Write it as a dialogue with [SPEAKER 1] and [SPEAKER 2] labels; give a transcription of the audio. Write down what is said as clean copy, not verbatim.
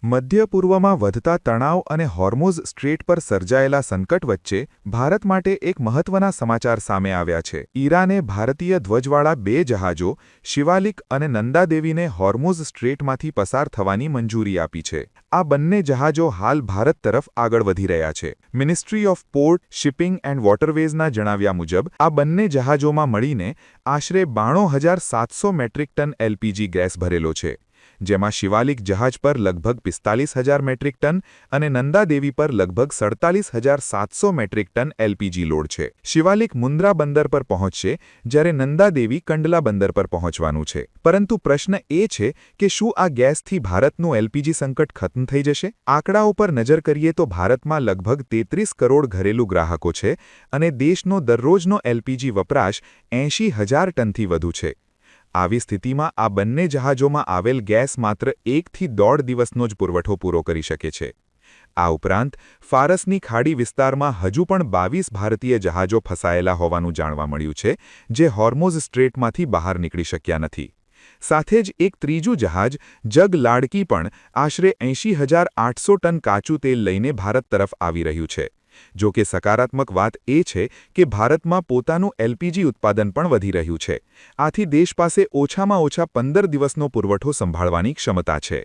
[SPEAKER 1] મધ્ય પૂર્વમાં વધતા તણાવ અને હોર્મુઝ સ્ટ્રેટ પર સર્જાયેલા સંકટ વચ્ચે ભારત માટે એક મહત્વના સમાચાર સામે આવ્યા છે. ઈરાને ભારતીય ધ્વજવાળા 2 જહાજો શિવાલિક અને નંદાદેવીને હોર્મુઝ સ્ટ્રેટમાંથી પસાર થવાની મંજૂરી આપી છે. આ બંને જહાજો હાલ ભારત તરફ આગળ વધી રહ્યા છે. Ministry of port, shipping and વોટરવેઝના જણાવ્યા મુજબ આ બંને જહાજોમાં મળીને આશરે 92,700 મેટ્રિક ટન એલપીજી ગેસ ભરેલો છે. જેમાં શિવાલિક જહાજ પર લગભગ 45,000 મેટ્રિક ટન અને નંદાદેવી પર લગભગ 47,700 મેટ્રિક ટન એલપીજી લોડ છે. શિવાલિક મુન્દ્રા બંદર પર પહોંચશે, જ્યારે નંદાદેવી કંડલા બંદર પર પહોંચવાનું છે. પરંતુ પ્રશ્ન એ છે કે શું આ ગેસથી ભારતનું એલપીજી સંકટ ખતમ થઈ જશે? આંકડાઓ પર નજર કરીએ તો ભારતમાં લગભગ 33 કરોડ ઘરેલું ગ્રાહકો છે અને દેશનો દરરોજનો એલપીજી વપરાશ 80,000 ટનથી વધુ છે. આવી સ્થિતિમાં આ બંને જહાજોમાં આવેલ ગેસ માત્ર 1 થી 1.5 દિવસનો જ પુરવઠો પૂરો કરી શકે છે. આ ઉપરાંત ફારસની ખાડી વિસ્તારમાં હજુ પણ 22 ભારતીય જહાજો ફસાયેલા હોવાનું જાણવા મળ્યું છે, જે હોર્મુઝ સ્ટ્રેટમાંથી બહાર નીકળી શક્યા નથી. સાથે જ એક ત્રીજું જહાજ જગ લાડકી પણ આશરે 80,800 ટન કાચું તેલ લઈને ભારત તરફ આવી રહ્યું છે. જો કે સકારાત્મક વાત એ છે કે ભારતમાં પોતાનું એલપીજી ઉત્પાદન પણ વધી રહ્યું છે. આથી દેશ પાસે ઓછામાં ઓછા 15 દિવસનો પુરવઠો સંભાળવાની ક્ષમતા છે.